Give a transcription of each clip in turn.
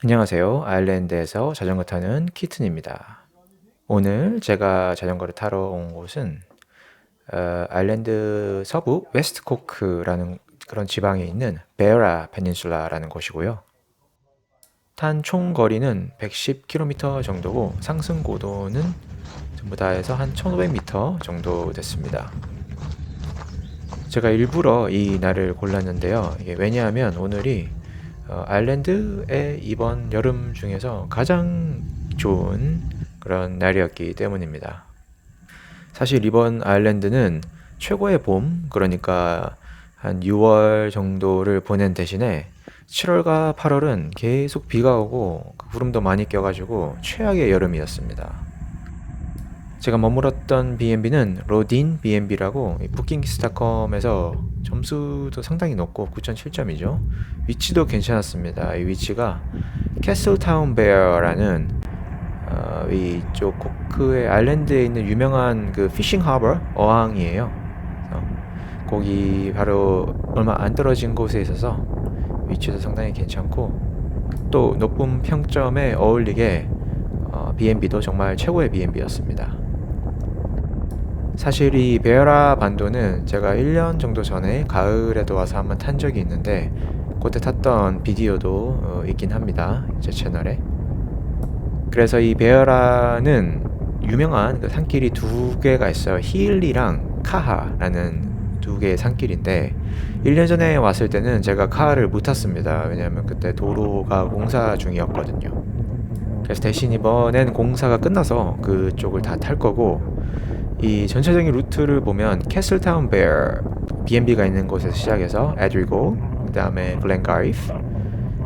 안녕하세요. 아일랜드에서 자전거 타는 키튼입니다. 오늘 제가 자전거를 타러 온 곳은 아일랜드 서부 웨스트코크라는 그런 지방에 있는 베어라 페닌슐라라는 곳이고요. 탄 총 거리는 110km 정도고 상승 고도는 전부 다 해서 한 1500m 정도 됐습니다. 제가 일부러 이 날을 골랐는데요. 이게 왜냐하면 오늘이 아일랜드의 이번 여름 중에서 가장 좋은 그런 날이었기 때문입니다. 사실 이번 아일랜드는 최고의 봄, 그러니까 한 6월 정도를 보낸 대신에 7월과 8월은 계속 비가 오고 구름도 많이 껴가지고 최악의 여름이었습니다. 제가 머물었던 B&B는 로딘 B&B라고 부킹스닷컴에서 점수도 상당히 높고 9.7점이죠. 위치도 괜찮았습니다. 이 위치가 캐슬타운 베어라는 이쪽 코크의 아일랜드에 있는 유명한 그 피싱 하버 어항이에요. 거기 바로 얼마 안 떨어진 곳에 있어서 위치도 상당히 괜찮고 또 높은 평점에 어울리게 B&B도 정말 최고의 B&B였습니다. 사실 이 베어라 반도는 제가 1년 정도 전에 가을에도 와서 한번 탄 적이 있는데 그때 탔던 비디오도 있긴 합니다. 제 채널에. 그래서 이 베어라는 유명한 그 산길이 두 개가 있어요. 히일리랑 카하라는 두 개의 산길인데 1년 전에 왔을 때는 제가 카하를 못 탔습니다. 왜냐하면 그때 도로가 공사 중이었거든요. 그래서 대신 이번엔 공사가 끝나서 그쪽을 다 탈 거고 이 전체적인 루트를 보면 캐슬타운 베어 B&B가 있는 곳에서 시작해서 에드리고 그 다음에 글렌가리프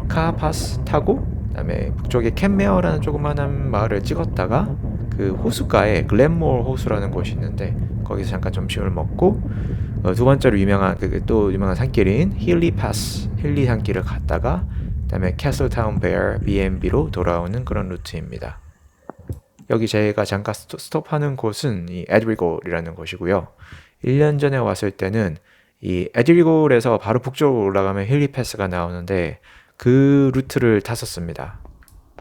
카파스 타고 그 다음에 북쪽에 캔메어라는 조그만한 마을을 찍었다가 그 호숫가에 글렌몰 호수라는 곳이 있는데 거기서 잠깐 점심을 먹고 두 번째로 유명한 또 유명한 산길인 힐리 파스 힐리 산길을 갔다가 그 다음에 캐슬타운 베어 B&B로 돌아오는 그런 루트입니다. 여기 제가 잠깐 스톱하는 곳은 이 에드리골이라는 곳이고요. 1년 전에 왔을 때는 이 에드리골에서 바로 북쪽으로 올라가면 힐리 패스가 나오는데 그 루트를 탔었습니다.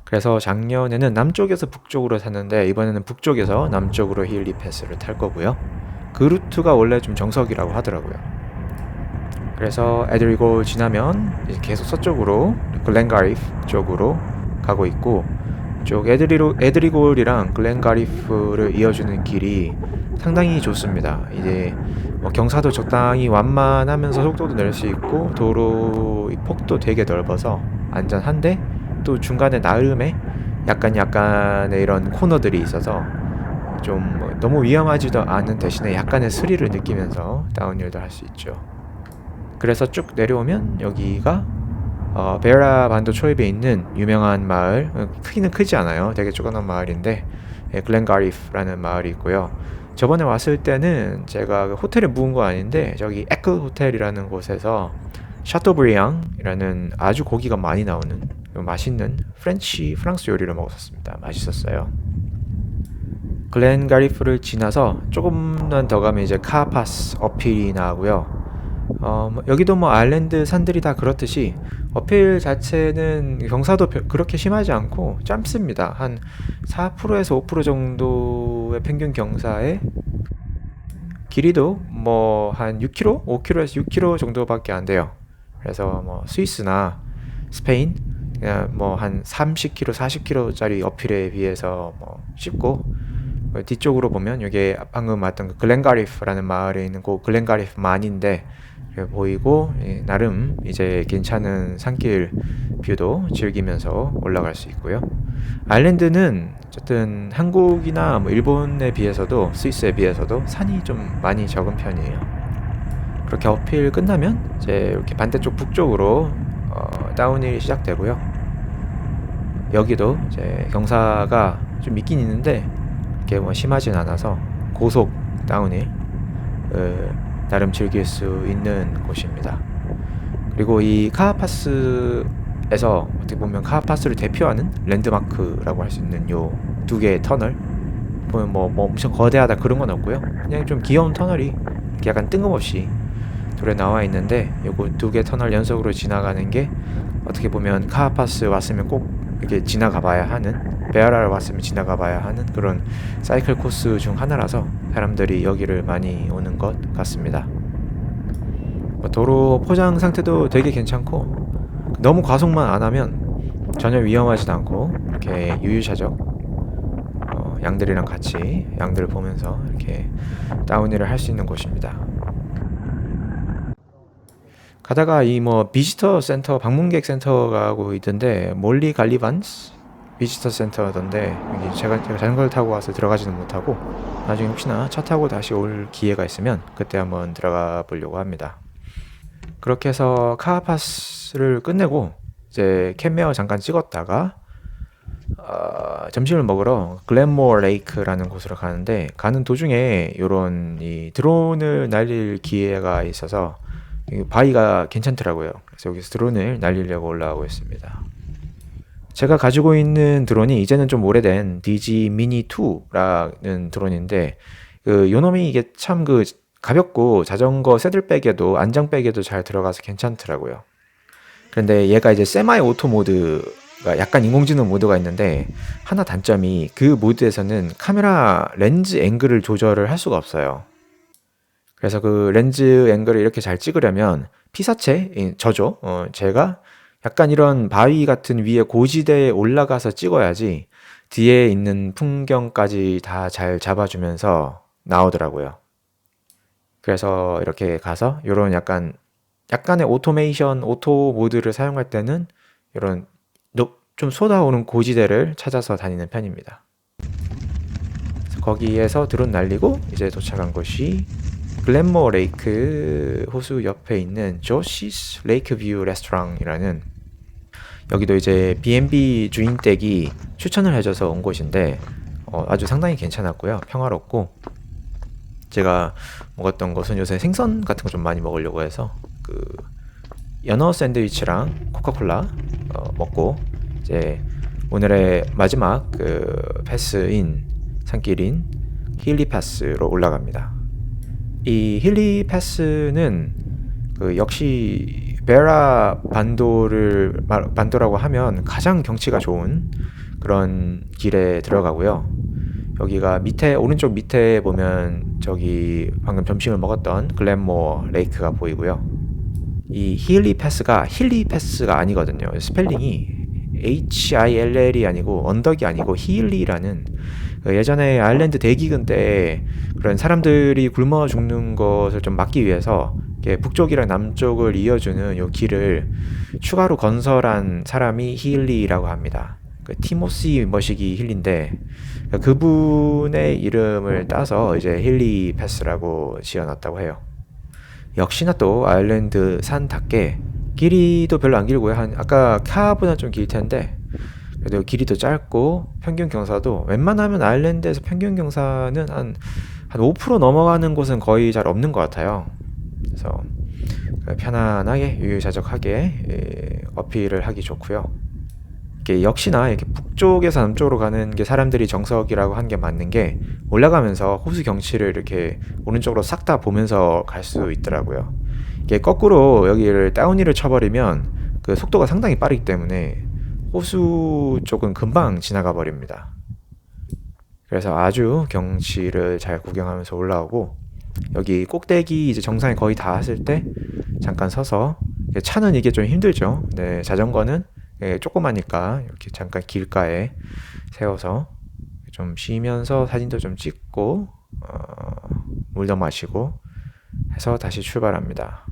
그래서 작년에는 남쪽에서 북쪽으로 탔는데 이번에는 북쪽에서 남쪽으로 힐리 패스를 탈 거고요. 그 루트가 원래 좀 정석이라고 하더라고요. 그래서 에드리골 지나면 이제 계속 서쪽으로 글렌가리프 쪽으로 가고 있고 쪽 에드리골이랑 글렌가리프를 이어주는 길이 상당히 좋습니다. 이제 경사도 적당히 완만하면서 속도도 낼 수 있고 도로 폭도 되게 넓어서 안전한데 또 중간에 나름에 약간의 이런 코너들이 있어서 좀 너무 위험하지도 않은 대신에 약간의 스릴을 느끼면서 다운힐도 할 수 있죠. 그래서 쭉 내려오면 여기가 베어라 반도 초입에 있는 유명한 마을, 크기는 크지 않아요. 되게 조그만 마을인데 글렌가리프라는 마을이 있고요. 저번에 왔을 때는 제가 호텔에 묵은 거 아닌데 저기 에클 호텔이라는 곳에서 샤토브리앙이라는 아주 고기가 많이 나오는 맛있는 프랑스 요리를 먹었습니다. 맛있었어요. 글렌가리프를 지나서 조금만 더 가면 이제 카파스 어필이 나오고요. 여기도 뭐 아일랜드 산들이 다 그렇듯이 어필 자체는 경사도 그렇게 심하지 않고 짧습니다. 한 4%에서 5% 정도의 평균 경사에 길이도 뭐 한 6km, 5km에서 6km 정도밖에 안 돼요. 그래서 뭐 스위스나 스페인 뭐 한 30km, 40km짜리 어필에 비해서 뭐 쉽고 뒤쪽으로 보면 이게 방금 왔던 그 글렌가리프라는 마을에 있는 그 글렌가리프만인데 보이고 나름 이제 괜찮은 산길 뷰도 즐기면서 올라갈 수 있고요. 아일랜드는 어쨌든 한국이나 뭐 일본에 비해서도 스위스에 비해서도 산이 좀 많이 적은 편이에요. 그렇게 어필 끝나면 이제 이렇게 반대쪽 북쪽으로 다운힐이 시작되고요. 여기도 이제 경사가 좀 있긴 있는데 이렇게 뭐 심하진 않아서 고속 다운힐 나름 즐길 수 있는 곳입니다. 그리고 이 카하파스에서 어떻게 보면 카하파스를 대표하는 랜드마크라고 할 수 있는 요 두 개의 터널, 보면 뭐 엄청 거대하다 그런 건 없고요. 그냥 좀 귀여운 터널이 이렇게 약간 뜬금없이 돌에 나와 있는데, 요거 두 개 터널 연속으로 지나가는 게 어떻게 보면 카하파스 왔으면 꼭 이렇게 지나가 봐야 하는, 베아라를 왔으면 지나가 봐야 하는 그런 사이클 코스 중 하나라서 사람들이 여기를 많이 오는 것 같습니다. 도로 포장 상태도 되게 괜찮고, 너무 과속만 안 하면 전혀 위험하지도 않고 이렇게 유유자적 양들이랑 같이 양들을 보면서 이렇게 다운힐을 할 수 있는 곳입니다. 가다가 이 뭐 비지터 센터, 방문객 센터가 하고 있던데, 몰리 갈리반스 비지터 센터던데, 여기 제가 자전거를 타고 와서 들어가지는 못하고 나중에 혹시나 차 타고 다시 올 기회가 있으면 그때 한번 들어가 보려고 합니다. 그렇게 해서 카하파스를 끝내고 이제 캔메어 잠깐 찍었다가 점심을 먹으러 글렌모어 레이크라는 곳으로 가는데, 가는 도중에 요런 이 드론을 날릴 기회가 있어서 바위가 괜찮더라고요. 그래서 여기서 드론을 날리려고 올라가고 있습니다. 제가 가지고 있는 드론이 이제는 좀 오래된 DJI Mini 2라는 드론인데, 요놈이 이게 참 가볍고 자전거 새들백에도 안장백에도 잘 들어가서 괜찮더라고요. 그런데 얘가 이제 세마이 오토 모드가, 약간 인공지능 모드가 있는데, 하나 단점이 그 모드에서는 카메라 렌즈 앵글을 조절을 할 수가 없어요. 그래서 그 렌즈 앵글을 이렇게 잘 찍으려면 피사체, 저죠. 제가 약간 이런 바위 같은 위에 고지대에 올라가서 찍어야지 뒤에 있는 풍경까지 다 잘 잡아주면서 나오더라고요. 그래서 이렇게 가서 이런 약간의 오토메이션, 오토 모드를 사용할 때는 이런 좀 쏟아오는 고지대를 찾아서 다니는 편입니다. 거기에서 드론 날리고 이제 도착한 곳이 글렌모어 레이크 호수 옆에 있는 조시스 레이크 뷰 레스토랑이라는, 여기도 이제 B&B 주인 댁이 추천을 해줘서 온 곳인데 아주 상당히 괜찮았고요. 평화롭고, 제가 먹었던 것은 요새 생선 같은 거 좀 많이 먹으려고 해서 연어 샌드위치랑 코카콜라 먹고, 이제 오늘의 마지막 패스인 산길인 힐리 패스로 올라갑니다. 이 힐리 패스는 역시 베라 반도라고 하면 가장 경치가 좋은 그런 길에 들어가고요. 여기가 오른쪽 밑에 보면 저기 방금 점심을 먹었던 글렌모어 레이크가 보이고요. 이 힐리 패스가 아니거든요. 스펠링이 HILL이 아니고, 언덕이 아니고 힐리라는, 예전에 아일랜드 대기근 때 그런 사람들이 굶어 죽는 것을 좀 막기 위해서 북쪽이랑 남쪽을 이어주는 요 길을 추가로 건설한 사람이 힐리라고 합니다. 티모시 머시기 힐리인데, 그분의 이름을 따서 이제 힐리 패스라고 지어놨다고 해요. 역시나 또 아일랜드 산답게 길이도 별로 안 길고요. 아까 카보다 좀 길 텐데 그래도 길이도 짧고, 평균 경사도 웬만하면 아일랜드에서 평균 경사는 한 5% 넘어가는 곳은 거의 잘 없는 것 같아요. 그래서 편안하게 유유자적하게 어필을 하기 좋고요. 이게 역시나 이렇게 북쪽에서 남쪽으로 가는 게 사람들이 정석이라고 한 게 맞는 게, 올라가면서 호수 경치를 이렇게 오른쪽으로 싹 다 보면서 갈 수 있더라고요. 이게 거꾸로 여기를 다운힐을 쳐버리면 속도가 상당히 빠르기 때문에 호수 쪽은 금방 지나가 버립니다. 그래서 아주 경치를 잘 구경하면서 올라오고, 여기 꼭대기 이제 정상에 거의 다 왔을 때 잠깐 서서, 차는 이게 좀 힘들죠. 네, 자전거는 조그마니까 이렇게 잠깐 길가에 세워서 좀 쉬면서 사진도 좀 찍고 물도 마시고 해서 다시 출발합니다.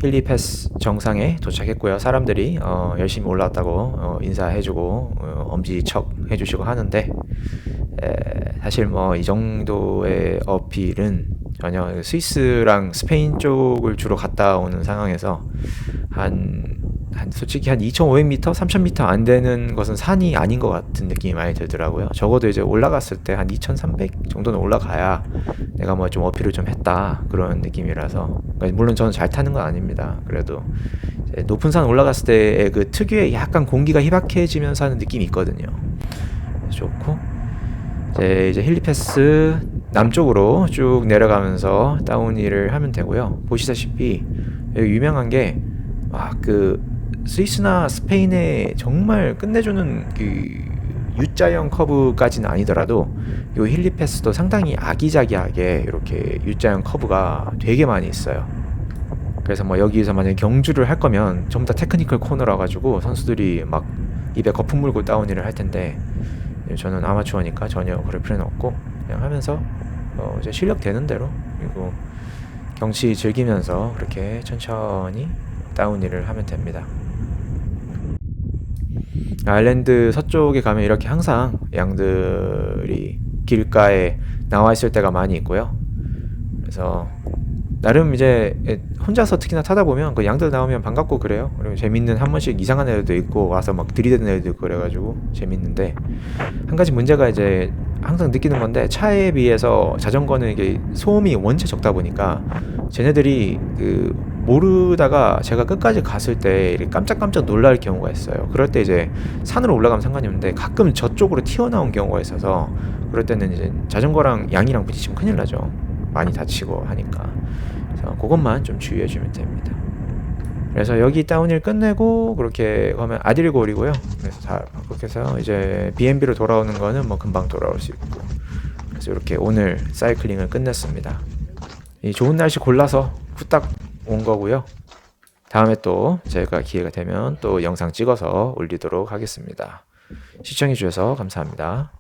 힐리 패스 정상에 도착했고요. 사람들이 열심히 올라왔다고 인사해주고 엄지척 해주시고 하는데, 사실 뭐 이 정도의 어필은 전혀, 스위스랑 스페인 쪽을 주로 갔다 오는 상황에서 한 솔직히 한 2,500m, 3,000m 안 되는 것은 산이 아닌 것 같은 느낌이 많이 들더라고요. 적어도 이제 올라갔을 때 한 2,300 정도는 올라가야 내가 뭐 좀 어필을 좀 했다 그런 느낌이라서, 그러니까 물론 저는 잘 타는 건 아닙니다. 그래도 이제 높은 산 올라갔을 때의 그 특유의 약간 공기가 희박해지면서 하는 느낌이 있거든요. 좋고, 이제 힐리패스 남쪽으로 쭉 내려가면서 다운힐을 하면 되고요. 보시다시피 여기 유명한 게, 그 스위스나 스페인에 정말 끝내주는 그 U자형 커브까지는 아니더라도 요 힐리패스도 상당히 아기자기하게 이렇게 U자형 커브가 되게 많이 있어요. 그래서 뭐 여기서 만약에 경주를 할 거면 전부 다 테크니컬 코너라 가지고 선수들이 막 입에 거품 물고 다운힐을 할 텐데, 저는 아마추어니까 전혀 그럴 필요는 없고 그냥 하면서 이제 실력 되는 대로, 그리고 경치 즐기면서 그렇게 천천히 다운힐을 하면 됩니다. 아일랜드 서쪽에 가면 이렇게 항상 양들이 길가에 나와 있을 때가 많이 있고요. 그래서 나름 이제 혼자서 특히나 타다 보면 그 양들 나오면 반갑고 그래요. 그리고 재밌는, 한 번씩 이상한 애들도 있고 와서 막 들이대는 애들도 있고 그래가지고 재밌는데, 한 가지 문제가 이제 항상 느끼는 건데, 차에 비해서 자전거는 이게 소음이 원체 적다 보니까 쟤네들이 그 모르다가 제가 끝까지 갔을 때 이렇게 깜짝깜짝 놀랄 경우가 있어요. 그럴 때 이제 산으로 올라가면 상관이 없는데 가끔 저쪽으로 튀어나온 경우가 있어서, 그럴 때는 이제 자전거랑 양이랑 부딪히면 큰일 나죠. 많이 다치고 하니까. 그래서 그것만 좀 주의해 주면 됩니다. 그래서 여기 다운힐 끝내고 그렇게 가면 아딜골이고요. 그래서 다 그렇게 해서 이제 B&B로 돌아오는 거는 뭐 금방 돌아올 수 있고, 그래서 이렇게 오늘 사이클링을 끝냈습니다. 이 좋은 날씨 골라서 후딱 온 거고요. 다음에 또 제가 기회가 되면 또 영상 찍어서 올리도록 하겠습니다. 시청해 주셔서 감사합니다.